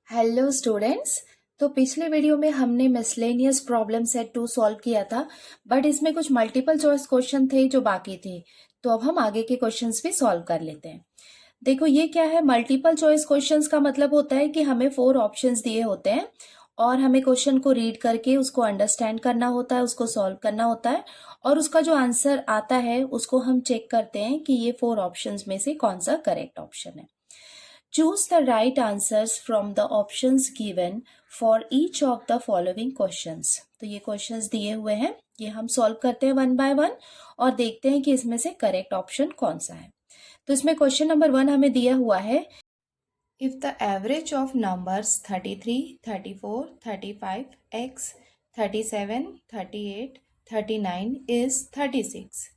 Hello students. तो पिछले video में हमने मिसलेनियस प्रॉब्लम सेट 2 सॉल्व किया था, बट इसमें कुछ मल्टीपल चॉइस क्वेश्चन थे जो बाकी थे। तो अब हम आगे के क्वेश्चंस भी सॉल्व कर लेते हैं। देखो ये क्या है, मल्टीपल चॉइस क्वेश्चंस का मतलब होता है कि हमें 4 ऑप्शंस दिए होते हैं और हमें क्वेश्चन को रीड करके उसको अंडरस्टैंड करना होता है, उसको सॉल्व करना होता है और उसका जो आंसर आता है उसको हम चेक करते हैं कि ये 4 ऑप्शंस में से कौन सा करेक्ट ऑप्शन है। Choose the right answers from the options given for each of the following questions। तो ये क्वेश्चंस दिए हुए हैं, ये हम सॉल्व करते हैं वन बाय वन और देखते हैं कि इसमें से करेक्ट ऑप्शन कौन सा है। तो इसमें क्वेश्चन नंबर 1 हमें दिया हुआ है, if the average of numbers 33, 34, 35, x, 37, 38, 39 is 36,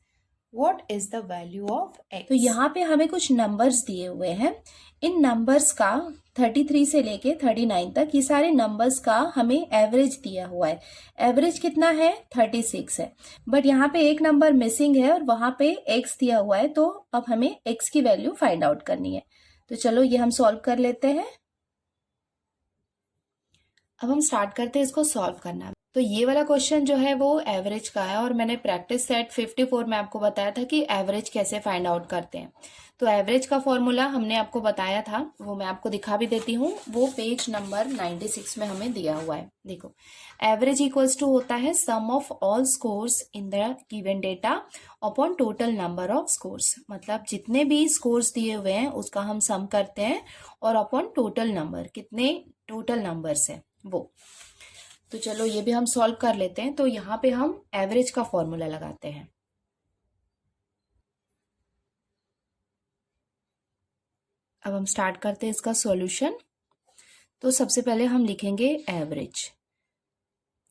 What is the value of x? तो यहाँ पे हमें कुछ नंबर्स दिए हुए हैं। इन नंबर्स का 33 से लेके 39 तक, ये सारे नंबर्स का हमें एवरेज दिया हुआ है। एवरेज कितना है? 36 है। बट यहाँ पे एक नंबर मिसिंग है और वहां पे x दिया हुआ है, तो अब हमें x की वैल्यू फाइंड आउट करनी है। तो चलो ये हम सॉल्व कर लेते हैं। अब हम स्टार्ट करते हैं इसको सॉल्व करना। तो ये वाला क्वेश्चन जो है वो एवरेज का है और मैंने प्रैक्टिस सेट 54 में आपको बताया था कि एवरेज कैसे फाइंड आउट करते हैं। तो एवरेज का फॉर्मूला हमने आपको बताया था, वो मैं आपको दिखा भी देती हूँ। वो पेज नंबर 96 में हमें दिया हुआ है। देखो, एवरेज इक्वल्स टू होता है sum of all scores in the given data upon total number of scores. मतलब जितने भी स्कोर्स दिए हुए हैं उसका हम सम करते हैं और अपॉन टोटल नंबर, कितने टोटल नंबर्स है वो। तो चलो ये भी हम सॉल्व कर लेते हैं। तो यहाँ पे हम एवरेज का फॉर्मूला लगाते हैं। अब हम स्टार्ट करते हैं इसका सॉल्यूशन। तो सबसे पहले हम लिखेंगे एवरेज,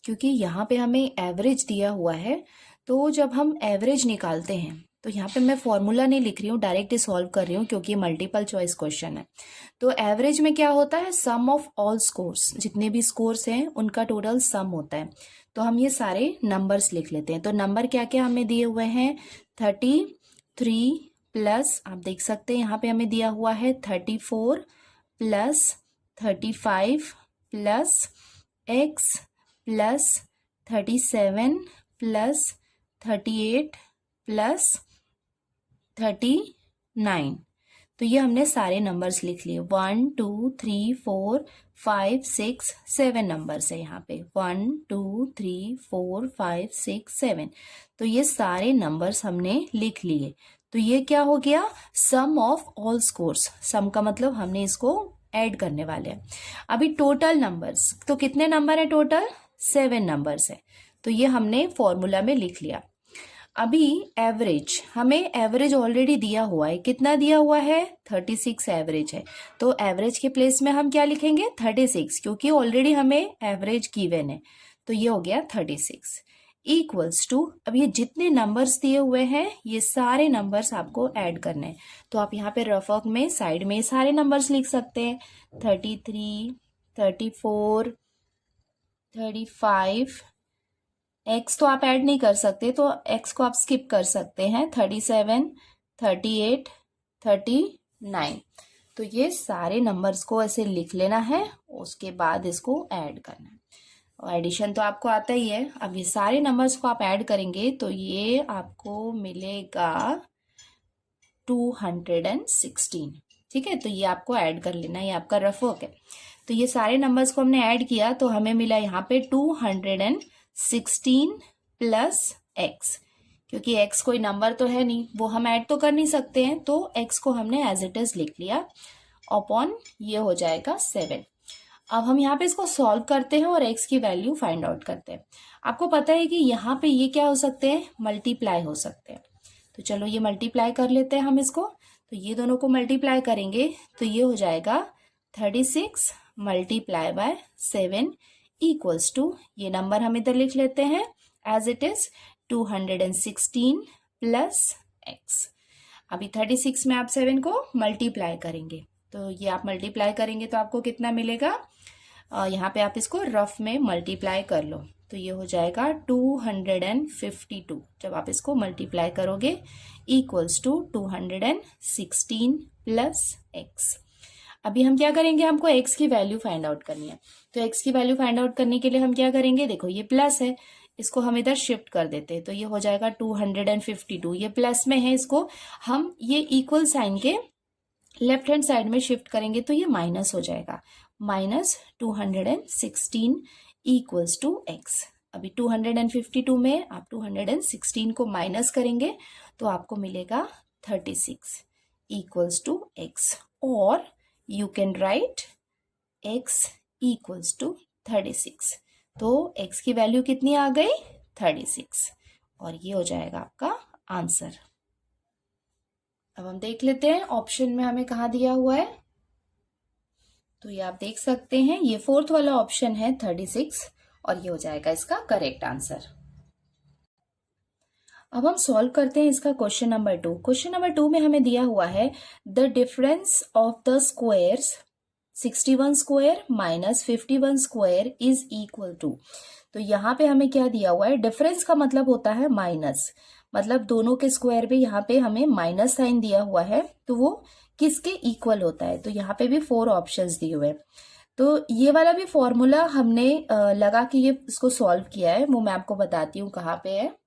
क्योंकि यहाँ पे हमें एवरेज दिया हुआ है। तो जब हम एवरेज निकालते हैं तो यहाँ पे मैं फॉर्मूला नहीं लिख रही हूँ, डायरेक्ट ही सॉल्व कर रही हूँ क्योंकि मल्टीपल चॉइस क्वेश्चन है। तो एवरेज में क्या होता है? सम ऑफ ऑल स्कोर्स, जितने भी स्कोर्स हैं उनका टोटल सम होता है। तो हम ये सारे नंबर्स लिख लेते हैं। तो नंबर क्या क्या हमें दिए हुए हैं? 33 प्लस, आप देख सकते हैं यहाँ पे हमें दिया हुआ है 34 plus 35 plus x plus 37 plus 38 plus 39। तो ये हमने सारे नंबर्स लिख लिए। 1 2 3 4 5 6 7 नंबर्स है यहाँ पे। 1 2 3 4 5 6 7। तो ये सारे नंबर्स हमने लिख लिए। तो ये क्या हो गया? सम ऑफ ऑल स्कोर्स। सम का मतलब हमने इसको ऐड करने वाले हैं। अभी टोटल नंबर्स, तो कितने नंबर है टोटल? 7 नंबर्स है। तो ये हमने फॉर्मूला में लिख लिया। अभी एवरेज, हमें एवरेज ऑलरेडी दिया हुआ है। कितना दिया हुआ है? 36 एवरेज है। तो एवरेज के प्लेस में हम क्या लिखेंगे? 36, क्योंकि ऑलरेडी हमें एवरेज गिवन है। तो ये हो गया 36 इक्वल्स टू, अब ये जितने नंबर्स दिए हुए हैं ये सारे नंबर्स आपको ऐड करने हैं। तो आप यहाँ पे रफ वर्क में साइड में सारे नंबर्स लिख सकते हैं। 33, 34, 35, एक्स तो आप ऐड नहीं कर सकते तो एक्स को आप स्किप कर सकते हैं। 37, 38, 39। तो ये सारे नंबर्स को ऐसे लिख लेना है, उसके बाद इसको ऐड करना है। और एडिशन तो आपको आता ही है। अब ये सारे नंबर्स को आप ऐड करेंगे तो ये आपको मिलेगा 216। ठीक है, तो ये आपको ऐड कर लेना है, ये आपका रफ वर्क है। तो ये सारे नंबर्स को हमने ऐड किया तो हमें मिला यहाँ पे 216 प्लस एक्स। क्योंकि एक्स कोई नंबर तो है नहीं, वो हम ऐड तो कर नहीं सकते हैं, तो एक्स को हमने एज इट इज लिख लिया अपॉन ये हो जाएगा 7। अब हम यहाँ पे इसको सॉल्व करते हैं और x की वैल्यू फाइंड आउट करते हैं। आपको पता है कि यहाँ पे ये क्या हो सकते हैं? मल्टीप्लाई हो सकते हैं। तो चलो ये मल्टीप्लाई कर लेते हैं हम इसको। तो ये दोनों को मल्टीप्लाई करेंगे तो ये हो जाएगा 36 मल्टीप्लाई बाय 7 इक्वल्स टू, ये नंबर हम इधर लिख लेते हैं as it is 216 plus x. अभी 36 में आप 7 को मल्टीप्लाई करेंगे तो ये आप मल्टीप्लाई करेंगे तो आपको कितना मिलेगा? यहाँ पे आप इसको रफ में मल्टीप्लाई कर लो तो ये हो जाएगा 252। जब आप इसको मल्टीप्लाई करोगे इक्वल्स टू 216 प्लस एक्स। अभी हम क्या करेंगे, हमको x की वैल्यू फाइंड आउट करनी है। तो x की वैल्यू फाइंड आउट करने के लिए हम क्या करेंगे, देखो ये प्लस है, इसको हम इधर शिफ्ट कर देते हैं, तो ये हो जाएगा 252। ये प्लस में है, इसको हम ये इक्वल साइन के लेफ्ट हैंड साइड में शिफ्ट करेंगे तो ये माइनस हो जाएगा, -216 इक्वल्स टू x। अभी 252 में आप 216 को माइनस करेंगे तो आपको मिलेगा 36 इक्वल्स टू x, और you can write x equals to 36। तो x की वैल्यू कितनी आ गई, 36, और ये हो जाएगा आपका आंसर। अब हम देख लेते हैं ऑप्शन में हमें कहाँ दिया हुआ है। तो ये आप देख सकते हैं, ये फोर्थ वाला ऑप्शन है 36, और ये हो जाएगा इसका करेक्ट आंसर। अब हम सॉल्व करते हैं इसका क्वेश्चन नंबर 2। क्वेश्चन नंबर 2 में हमें दिया हुआ है the difference of the squares 61 square minus 51 square is equal to. तो यहाँ पे हमें क्या दिया हुआ है, डिफरेंस का मतलब होता है माइनस, मतलब दोनों के स्क्वायर पे यहाँ पे हमें माइनस साइन दिया हुआ है, तो वो किसके इक्वल होता है। तो यहाँ पे भी 4 ऑप्शंस दिए हुए हैं। तो ये वाला भी फॉर्मूला हमने लगा कि ये इसको सॉल्व किया है, वो मैं आपको बताती हूँ कहाँ पे है।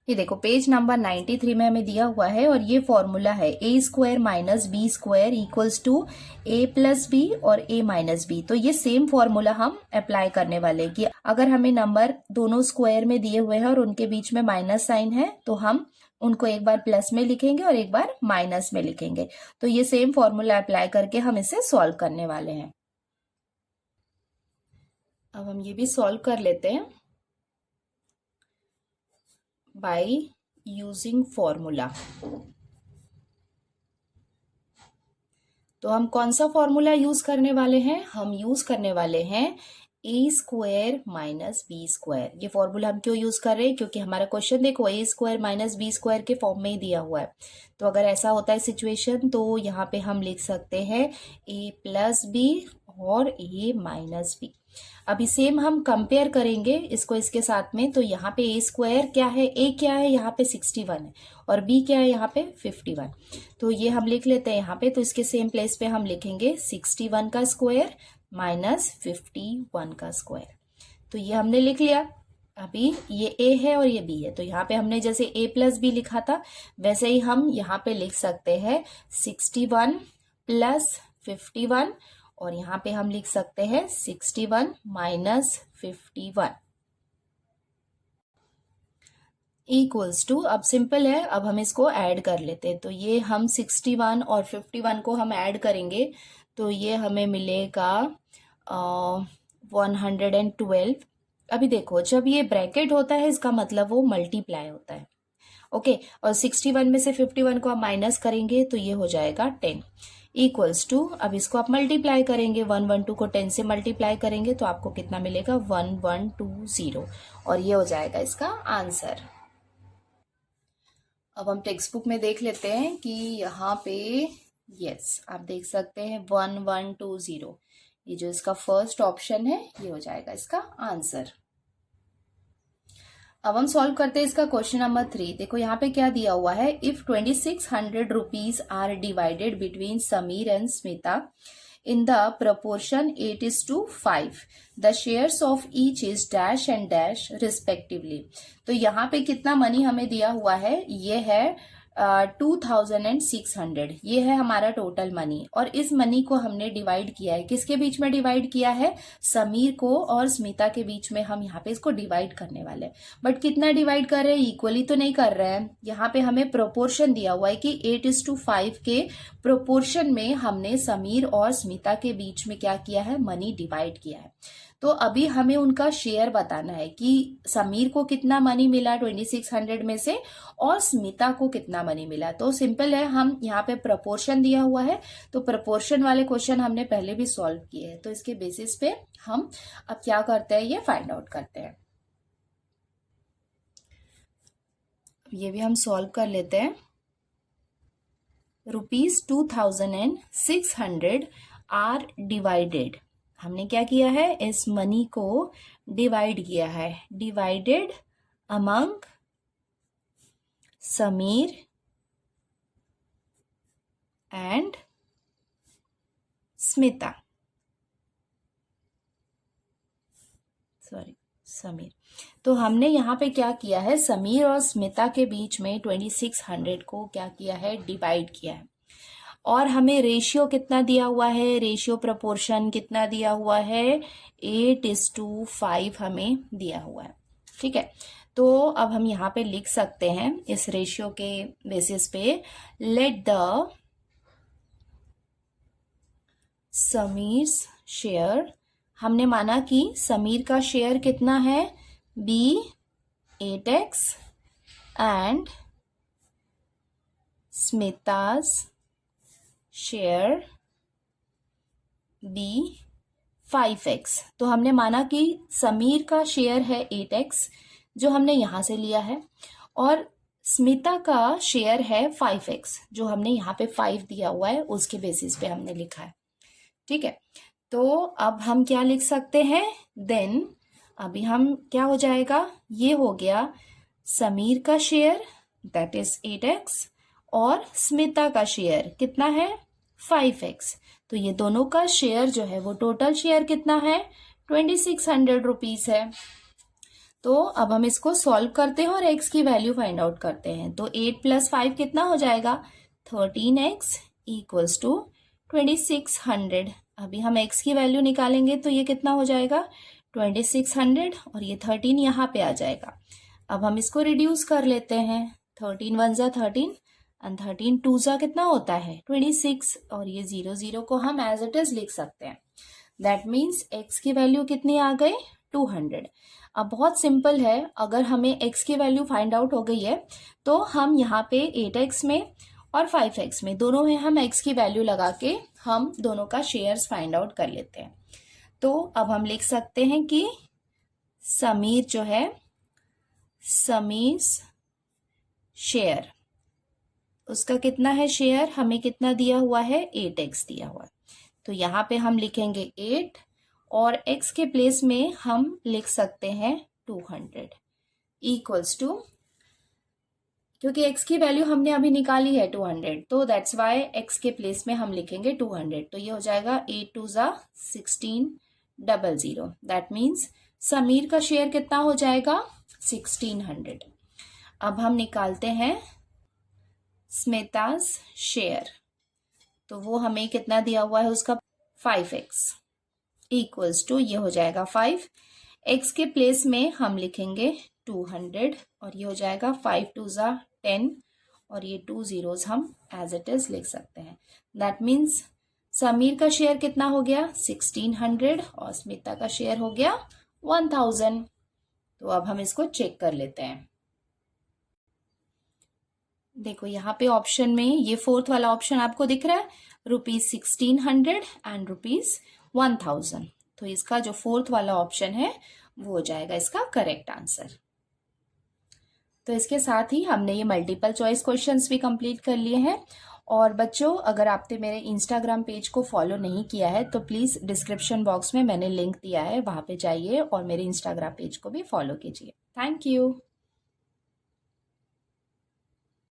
ये देखो पेज नंबर 93 में हमें दिया हुआ है, और ये फॉर्मूला है A square minus B square equals to A plus B और ए माइनस बी। तो ये सेम फॉर्मूला हम अप्लाई करने वाले हैं कि अगर हमें नंबर दोनों स्क्वायर में दिए हुए हैं और उनके बीच में माइनस साइन है, तो हम उनको एक बार प्लस में लिखेंगे और एक बार माइनस में लिखेंगे। तो ये सेम फॉर्मूला अप्लाई करके हम इसे सॉल्व करने वाले हैं। अब हम ये भी सॉल्व कर लेते हैं बाय यूजिंग फॉर्मूला। तो हम कौन सा फॉर्मूला यूज करने वाले हैं, हम यूज करने वाले हैं ए स्क्वायर माइनस बी स्क्वायर। ये फॉर्मूला हम क्यों यूज कर रहे हैं, क्योंकि हमारा क्वेश्चन देखो ए स्क्वायर माइनस बी स्क्वायर के फॉर्म में ही दिया हुआ है। तो अगर ऐसा होता है सिचुएशन, तो यहाँ पे हम लिख सकते हैं ए प्लस बी और ए माइनस बी। अभी सेम हम कंपेयर करेंगे इसको इसके साथ में। तो यहाँ पे ए स्क्वायर क्या है, ए क्या है यहाँ पे 61 है, और बी क्या है यहाँ पे 51। तो ये हम लिख लेते हैं यहाँ पे। तो इसके सेम प्लेस पे हम लिखेंगे 61 का स्क्वायर माइनस 51 का स्क्वायर। तो ये हमने लिख लिया। अभी ये ए है और ये बी है, तो यहाँ पे हमने जैसे ए प्लस बी लिखा था वैसे ही हम यहाँ पे लिख सकते हैं 61 प्लस 51, और यहाँ पे हम लिख सकते हैं 61 माइनस 51 इक्वल्स टू। अब सिंपल है, अब हम इसको ऐड कर लेते हैं। तो ये हम 61 और 51 को हम ऐड करेंगे तो ये हमें मिलेगा 112। अभी देखो जब ये ब्रैकेट होता है इसका मतलब वो मल्टीप्लाई होता है, ओके। और 61 में से 51 को आप माइनस करेंगे तो ये हो जाएगा 10 इक्वल्स टू। अब इसको आप मल्टीप्लाई करेंगे, 112 को 10 से मल्टीप्लाई करेंगे तो आपको कितना मिलेगा 1120, और ये हो जाएगा इसका आंसर। अब हम टेक्स्ट बुक में देख लेते हैं कि यहाँ पे यस आप देख सकते हैं 1120, ये जो इसका फर्स्ट ऑप्शन है ये हो जाएगा इसका आंसर। अब हम सॉल्व करते हैं इसका क्वेश्चन नंबर 3। देखो यहाँ पे क्या दिया हुआ है, if 2600 rupees are divided between Sameer and Smita in the proportion 8:5, the shares of each is dash and dash respectively। तो यहाँ पे कितना मनी हमें दिया हुआ है, ये है 2600, ये है हमारा टोटल मनी। और इस मनी को हमने डिवाइड किया है, किसके बीच में डिवाइड किया है, समीर को और स्मिता के बीच में हम यहाँ पे इसको डिवाइड करने वाले हैं। बट कितना डिवाइड कर रहे हैं, इक्वली तो नहीं कर रहे हैं। यहाँ पे हमें प्रोपोर्शन दिया हुआ है कि 8:5 के प्रोपोर्शन में हमने समीर और स्मिता के बीच में क्या किया है, मनी डिवाइड किया है। तो अभी हमें उनका शेयर बताना है कि समीर को कितना मनी मिला 2600 में से, और स्मिता को कितना मनी मिला। तो सिंपल है, हम यहाँ पे प्रपोर्शन दिया हुआ है तो प्रपोर्शन वाले क्वेश्चन हमने पहले भी सॉल्व किए हैं, तो इसके बेसिस पे हम अब क्या करते हैं ये फाइंड आउट करते हैं। ये भी हम सॉल्व कर लेते हैं। ₹2600 आर डिवाइडेड, हमने क्या किया है, इस मनी को डिवाइड किया है, divided among Sameer and Smita, Sameer. तो हमने यहाँ पे क्या किया है, समीर और स्मिता के बीच में 2600 को क्या किया है, डिवाइड किया है। और हमें रेशियो कितना दिया हुआ है, रेशियो प्रोपोर्शन कितना दिया हुआ है, 8:5 हमें दिया हुआ है। ठीक है, तो अब हम यहाँ पे लिख सकते हैं इस रेशियो के बेसिस पे, लेट द समीर शेयर, हमने माना कि समीर का शेयर कितना है, be 8x and Smita's share be 5x। तो हमने माना कि समीर का शेयर है 8x जो हमने यहाँ से लिया है, और स्मिता का शेयर है 5x जो हमने यहाँ पे 5 दिया हुआ है, उसके बेसिस पे हमने लिखा है। ठीक है, तो अब हम क्या लिख सकते हैं, देन अभी हम क्या हो जाएगा, ये हो गया समीर का शेयर दैट इज 8x और स्मिता का शेयर कितना है 5x। तो ये दोनों का शेयर जो है वो टोटल शेयर कितना है 2600 रुपीज है। तो अब हम इसको सॉल्व करते हैं और x की वैल्यू फाइंड आउट करते हैं। तो 8 + 5 कितना हो जाएगा, 13x इक्वल्स टू 2600। अभी हम x की वैल्यू निकालेंगे तो ये कितना हो जाएगा 2600 और ये 13 यहाँ पे आ जाएगा। अब हम इसको रिड्यूस कर लेते हैं, 13 × 1 = 13 एंड 13 × 2 = कितना होता है 26, और ये 0 0 को हम एज इट इज लिख सकते हैं। दैट मीन्स x की वैल्यू कितनी आ गई 200। अब बहुत सिंपल है, अगर हमें x की वैल्यू फाइंड आउट हो गई है तो हम यहाँ पे 8x में और 5x में दोनों में हम x की वैल्यू लगा के हम दोनों का शेयर्स फाइंड आउट कर लेते हैं। तो अब हम लिख सकते हैं कि समीर जो है, समीर शेयर, उसका कितना है शेयर, हमें कितना दिया हुआ है 8x दिया हुआ है। तो यहाँ पे हम लिखेंगे 8 और x के प्लेस में हम लिख सकते हैं 200 इक्वल्स टू, क्योंकि x की वैल्यू हमने अभी निकाली है 200, तो दैट्स वाई x के प्लेस में हम लिखेंगे 200। तो ये हो जाएगा 8 2 = 1600। दैट मीन्स समीर का शेयर कितना हो जाएगा 1600। अब हम निकालते हैं स्मिताज शेयर, तो वो हमें कितना दिया हुआ है उसका 5x इक्वल्स टू, ये हो जाएगा 5, x के प्लेस में हम लिखेंगे 200 और ये हो जाएगा 5 2 = 10 और ये 2 zeros हम एज इट इज लिख सकते हैं। दैट मीन्स समीर का शेयर कितना हो गया 1600 और स्मिता का शेयर हो गया 1000। तो अब हम इसको चेक कर लेते हैं। देखो यहाँ पे ऑप्शन में ये 4th वाला ऑप्शन आपको दिख रहा है, ₹1600 एंड ₹1000। तो इसका जो 4th वाला ऑप्शन है वो हो जाएगा इसका करेक्ट आंसर। तो इसके साथ ही हमने ये मल्टीपल चॉइस क्वेश्चंस भी कंप्लीट कर लिए हैं। और बच्चों, अगर आपने मेरे इंस्टाग्राम पेज को फॉलो नहीं किया है तो प्लीज़ डिस्क्रिप्शन बॉक्स में मैंने लिंक दिया है, वहाँ पे जाइए और मेरे इंस्टाग्राम पेज को भी फॉलो कीजिए। Thank you.